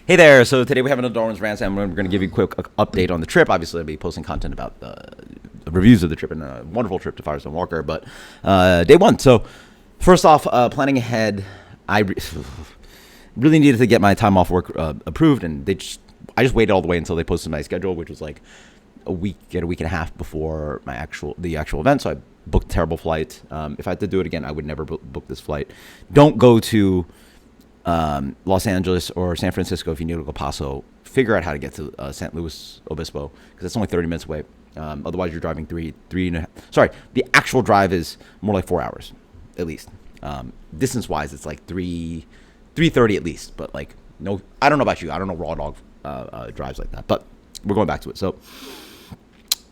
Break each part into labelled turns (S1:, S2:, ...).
S1: Hey there. So today we have another Darwin's Rants, and we're going to give you a quick update on the trip. Obviously, I'll be posting content about the reviews of the trip and a wonderful trip to Firestone Walker. But day one. So first off, planning ahead, I really needed to get my time off work approved, and I just waited all the way until they posted my schedule, which was like a week and a half before the actual event. So I booked a terrible flight. If I had to do it again, I would never book this flight. Don't go to Los Angeles or San Francisco if you need to go to El Paso. Figure out how to get to San Luis Obispo, because it's only 30 minutes away. Otherwise, you're driving three and a half. Sorry, the actual drive is more like 4 hours, at least. Distance-wise, it's like 3:30 at least. But like, no, I don't know about you. I don't know raw dog drives like that. But we're going back to it. So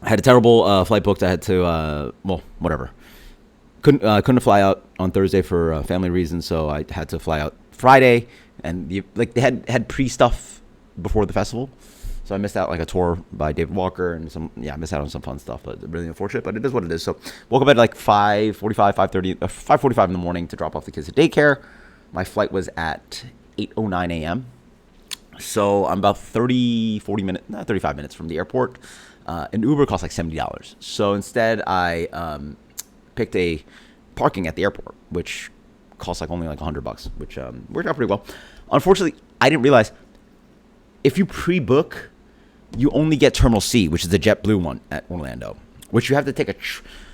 S1: I had a terrible flight booked. I had to whatever. Couldn't fly out on Thursday for family reasons, so I had to fly out Friday, and they had pre-stuff before the festival, so I missed out like a tour by David Walker and I missed out on some fun stuff, but really unfortunate, but it is what it is. So woke up at like 5:45 in the morning to drop off the kids at daycare. My flight was at 8:09 a.m. So I'm about 35 minutes from the airport. An Uber costs like $70. So instead I picked a parking at the airport, which costs only $100, which worked out pretty well. Unfortunately, I didn't realize if you pre-book, you only get Terminal C, which is the JetBlue one at Orlando, which you have to take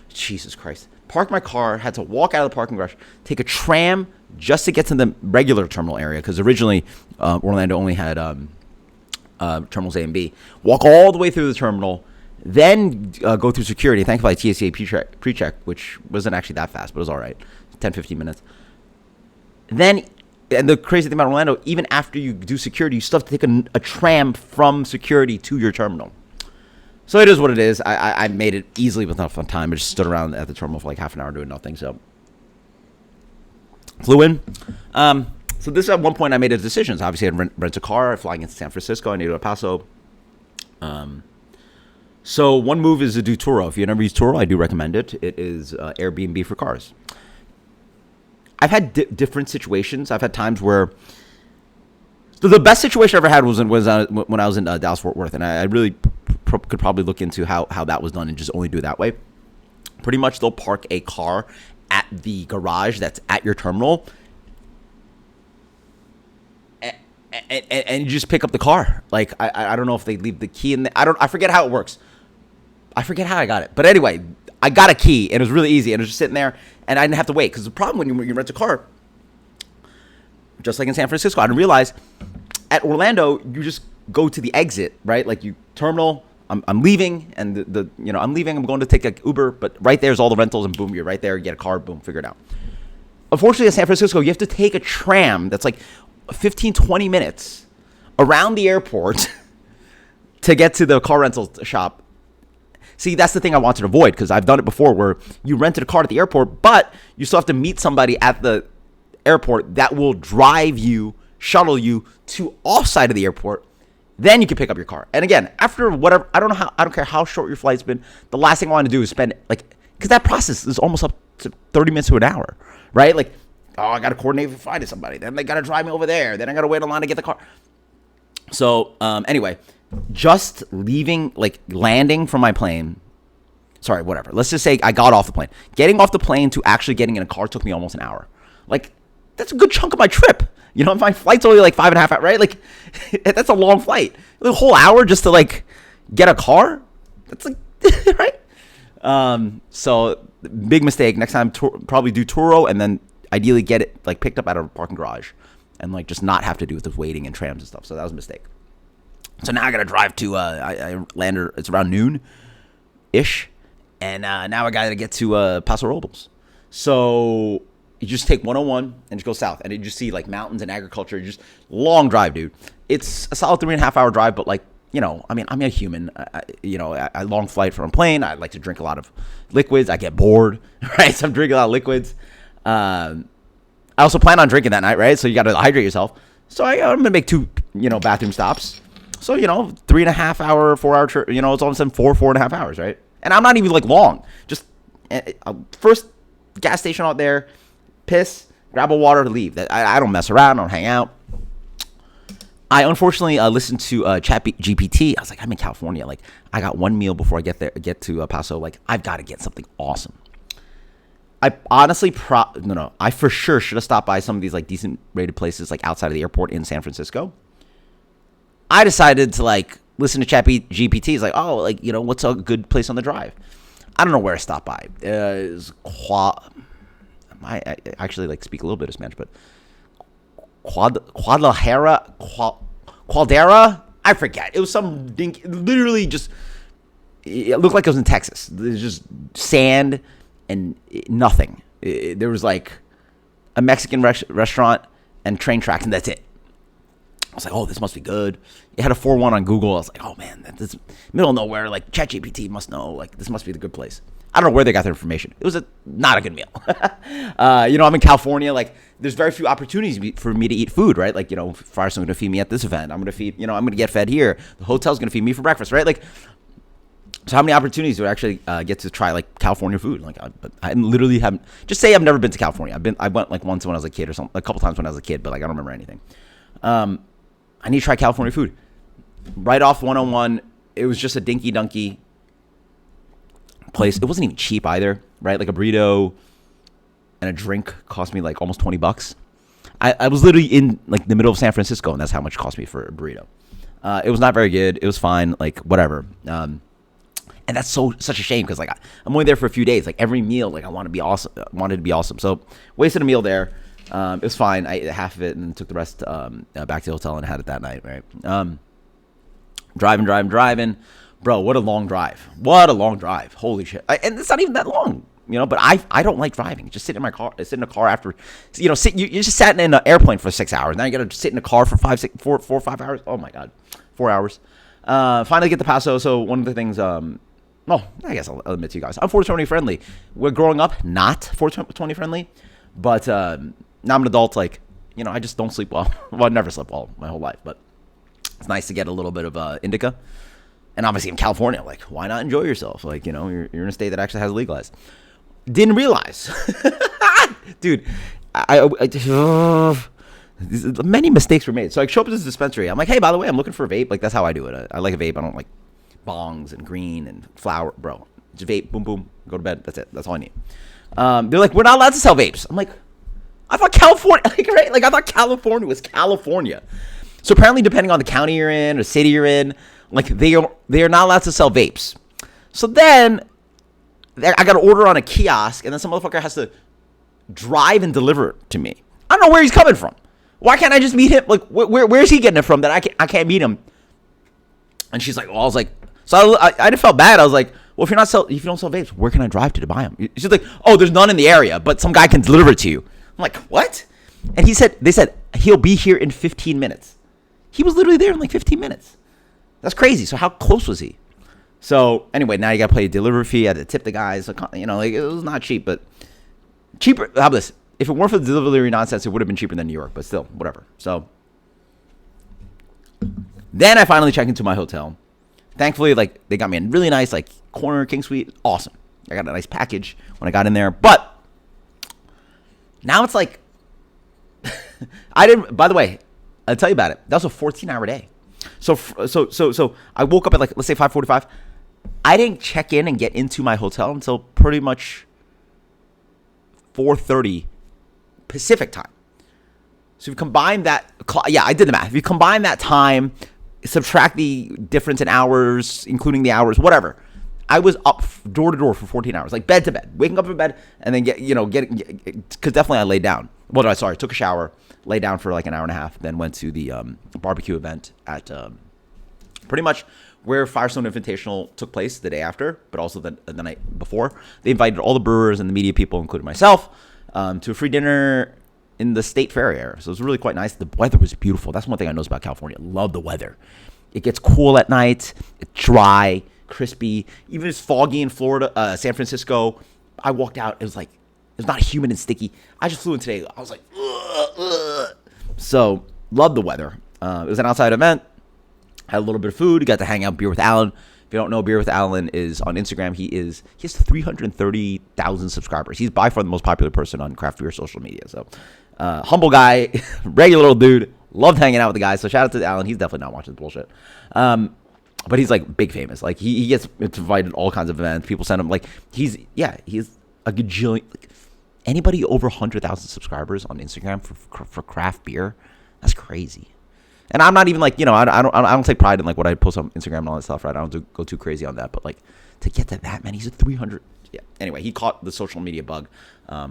S1: Jesus Christ. Park my car, had to walk out of the parking garage, take a tram just to get to the regular terminal area, because originally Orlando only had terminals A and B. Walk all the way through the terminal, then go through security. Thankfully, TSA pre-check, which wasn't actually that fast, but it was all right, 10-15 minutes. Then, and the crazy thing about Orlando, even after you do security, you still have to take a tram from security to your terminal. So it is what it is. I made it easily with enough time. I just stood around at the terminal for like half an hour doing nothing. So flew in. So this at one point I made a decision. So obviously, I'd rent a car, flying into San Francisco. I needed to go to El Paso. So one move is to do Turo. If you never use Turo, I do recommend it. It is Airbnb for cars. I've had different situations. I've had times where the best situation I ever had was when I was in Dallas-Fort Worth, and I really could probably look into how that was done and just only do it that way. Pretty much, they'll park a car at the garage that's at your terminal, and you just pick up the car. Like I don't know if they leave the key in there. I forget how it works. I forget how I got it, but anyway, I got a key, and it was really easy, and it was just sitting there, and I didn't have to wait, because the problem when you rent a car, just like in San Francisco, I didn't realize, at Orlando, you just go to the exit, right? Like you terminal, I'm leaving, and I'm leaving, I'm going to take an Uber, but right there's all the rentals, and boom, you're right there, you get a car, boom, figure it out. Unfortunately, in San Francisco, you have to take a tram that's like 15-20 minutes around the airport to get to the car rental shop. See, that's the thing I wanted to avoid, because I've done it before where you rented a car at the airport, but you still have to meet somebody at the airport that will shuttle you to offside of the airport. Then you can pick up your car. And again, after whatever, I don't care how short your flight's been, the last thing I want to do is spend, because that process is almost up to 30 minutes to an hour, right? Like, I got to coordinate with finding somebody. Then they got to drive me over there. Then I got to wait in line to get the car. So, anyway, just landing from my plane. Sorry, whatever. Let's just say I got off the plane. Getting off the plane to actually getting in a car took me almost an hour. Like, that's a good chunk of my trip. My flight's only 5.5 hours, right? Like, that's a long flight. The whole hour just to get a car? That's right? So, big mistake. Next time, probably do Turo, and then ideally get it picked up out of a parking garage, and just not have to do with the waiting and trams and stuff. So that was a mistake. So now I got to drive to, I landed, it's around noon-ish, and now I got to get to Paso Robles. So you just take 101 and just go south, and you just see mountains and agriculture. Just long drive, dude. It's a solid 3.5 hour drive, but I'm a human. I long flight from a plane. I like to drink a lot of liquids. I get bored, right? So I'm drinking a lot of liquids. I also plan on drinking that night, right? So you got to hydrate yourself. So I'm going to make 2, bathroom stops. So, 3.5 hour, 4 hour trip, it's all of a sudden 4.5 hours, right? And I'm not even long. Just first gas station out there, piss, grab a water to leave. I don't mess around, I don't hang out. I unfortunately listened to ChatGPT. I was like, I'm in California. Like, I got one meal before I get to Paso. Like, I've got to get something awesome. I honestly, I for sure should have stopped by some of these like decent rated places like outside of the airport in San Francisco. I decided to like listen to ChatGPT. It's like, oh, like, you know, what's a good place on the drive? I don't know where to stop by. I actually like speak a little bit of Spanish, but Qualdera? I forget. It was some dink. Literally just, it looked like it was in Texas. There's just sand and nothing. There was like a Mexican restaurant and train tracks, and that's it. I was like, oh, this must be good. It had a 4.1 on Google. I was like, oh, man, that's middle of nowhere. Like, ChatGPT must know. Like, this must be the good place. I don't know where they got their information. It was not a good meal. You know, I'm in California. Like, there's very few opportunities for me to eat food, right? Like, you know, Firestone's going to feed me at this event. I'm going to feed, you know, I'm going to get fed here. The hotel's going to feed me for breakfast, right? Like, so how many opportunities do I actually get to try, like, California food? Like, I literally haven't, just say I've never been to California. I went, like, once when I was a kid or something, a couple times when I was a kid, but, like, I don't remember anything. I need to try California food. Right off 101, it was just a dinky-dunky place. It wasn't even cheap either, right? Like a burrito and a drink cost me like almost $20. I was literally in like the middle of San Francisco, and that's how much it cost me for a burrito. It was not very good. It was fine, like whatever. And that's such a shame because like I'm only there for a few days. Like every meal, like I wanted to be awesome. So wasted a meal there. It was fine. I ate half of it and then took the rest back to the hotel and had it that night, right? Driving. Bro, what a long drive. Holy shit. And it's not even that long, you know, but I don't like driving. Just sit in a car after, you know, you just sat in an airplane for 6 hours. Now you got to sit in a car for 4 or 5 hours. Oh my God. 4 hours. Finally get to Paso. So one of the things, I guess I'll admit to you guys, I'm 420 friendly. We're growing up not 420 friendly, but now I'm an adult. Like, you know, I just don't sleep well. Well, I've never slept well my whole life, but it's nice to get a little bit of indica. And obviously in California, like, why not enjoy yourself? Like, you know, you're in a state that actually has legalized. Didn't realize. Dude, many mistakes were made. So I show up at this dispensary. I'm like, hey, by the way, I'm looking for a vape. Like, that's how I do it. I like a vape. I don't like bongs and green and flower. Bro, just vape, boom, boom, go to bed. That's it. That's all I need. They're like, we're not allowed to sell vapes. I'm like, I thought California, like, right? Like, I thought California was California. So apparently, depending on the county you're in or city you're in, like they are not allowed to sell vapes. So then I got to order on a kiosk, and then some motherfucker has to drive and deliver it to me. I don't know where he's coming from. Why can't I just meet him? Like, where's he getting it from that I can't meet him? And she's like, well, I was like, so I just felt bad. I was like, well, if you don't sell vapes, where can I drive to buy them? She's like, oh, there's none in the area, but some guy can deliver it to you. I'm like, what? And they said he'll be here in 15 minutes. He was literally there in like 15 minutes. That's crazy. So how close was he? So anyway, now you got to pay a delivery fee. I had to tip the guys. So, you know, like it was not cheap, but cheaper. How about this? If it weren't for the delivery nonsense, it would have been cheaper than New York, but still, whatever. So then I finally check into my hotel. Thankfully, like they got me a really nice like corner king suite. Awesome. I got a nice package when I got in there, but now it's like by the way, I'll tell you about it. That was a 14-hour day. So I woke up at like, let's say 5:45. I didn't check in and get into my hotel until pretty much 4:30 Pacific time. So if you combine that, I did the math. If you combine that time, subtract the difference in hours, including the hours, whatever. I was up door to door for 14 hours, like bed to bed, waking up in bed and then because definitely I laid down. Took a shower, laid down for like an hour and a half, then went to the barbecue event at pretty much where Firestone Invitational took place the day after, but also the night before. They invited all the brewers and the media people, including myself, to a free dinner in the State Fair area. So it was really quite nice. The weather was beautiful. That's one thing I know about California. Love the weather. It gets cool at night. It's dry, crispy. Even if it's foggy in Florida, San Francisco, I walked out. It was like, it's not humid and sticky. I just flew in today. I was like, ugh. So, love the weather. It was an outside event. Had a little bit of food. Got to hang out Beer with Alan. If you don't know, Beer with Alan is on Instagram. He has 330,000 subscribers. He's by far the most popular person on craft beer social media. So, humble guy, regular little dude, Loved hanging out with the guys. So shout out to Alan. He's definitely not watching this bullshit. But he's like big famous. Like he gets invited to all kinds of events. People send him like he's a gajillion. Like, anybody over 100,000 subscribers on Instagram for craft beer, that's crazy. And I'm not even like, I don't take pride in like what I post on Instagram and all that stuff, right? I don't go too crazy on that, but like to get to that many, he's at 300. Yeah. Anyway, he caught the social media bug.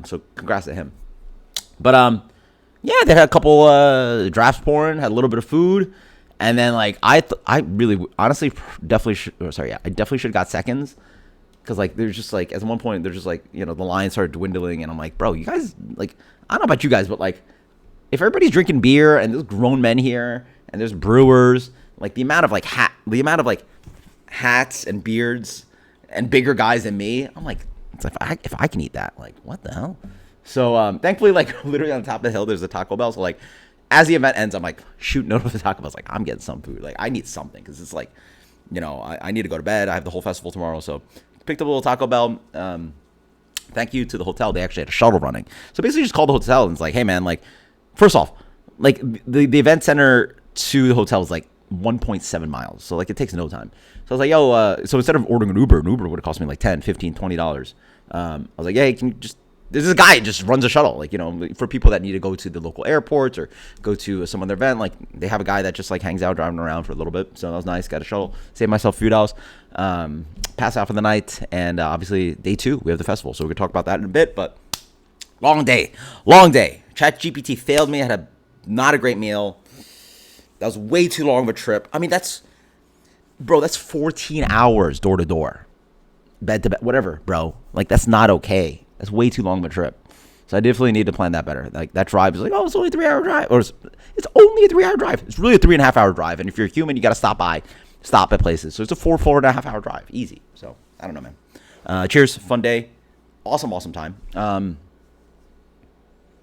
S1: So congrats to him. But yeah, they had a couple drafts pouring, had a little bit of food, and then like I really honestly definitely should have got seconds. Because, like, there's just, like, at one point, there's just, like, the line started dwindling. And I'm like, bro, you guys, like, I don't know about you guys, but, like, if everybody's drinking beer and there's grown men here and there's brewers, like, the amount of, like, hats and beards and bigger guys than me, I'm like, it's like if I can eat that, like, what the hell? So, thankfully, like, literally on top of the hill, there's a Taco Bell. So, like, as the event ends, I'm, like, shooting over the Taco Bell. Like, I'm getting some food. Like, I need something because it's, like, I need to go to bed. I have the whole festival tomorrow, so picked up a little Taco Bell. Thank you to the hotel. They actually had a shuttle running. So basically just called the hotel and it's like, hey man, like, first off, like the event center to the hotel is like 1.7 miles. So like it takes no time. So I was like, yo, so instead of ordering an Uber would have cost me like $10, $15, $20. I was like, hey, can you just, there's this guy who just runs a shuttle, like, for people that need to go to the local airports or go to some other event, like they have a guy that just like hangs out driving around for a little bit. So that was nice. Got a shuttle, saved myself a few dollars, pass out for the night. And obviously day 2, we have the festival. So we could talk about that in a bit, but long day. ChatGPT failed me. I had not a great meal. That was way too long of a trip. I mean, that's 14 hours door to door, bed to bed, whatever, bro. Like that's not okay. That's way too long of a trip. So I definitely need to plan that better. Like that drive is like, oh, it's only a 3-hour drive. Or it's only a 3-hour drive. It's really a 3.5-hour drive. And if you're human, you got to stop at places. So it's a 4.5-hour drive. Easy. So I don't know, man. Cheers. Fun day. Awesome time.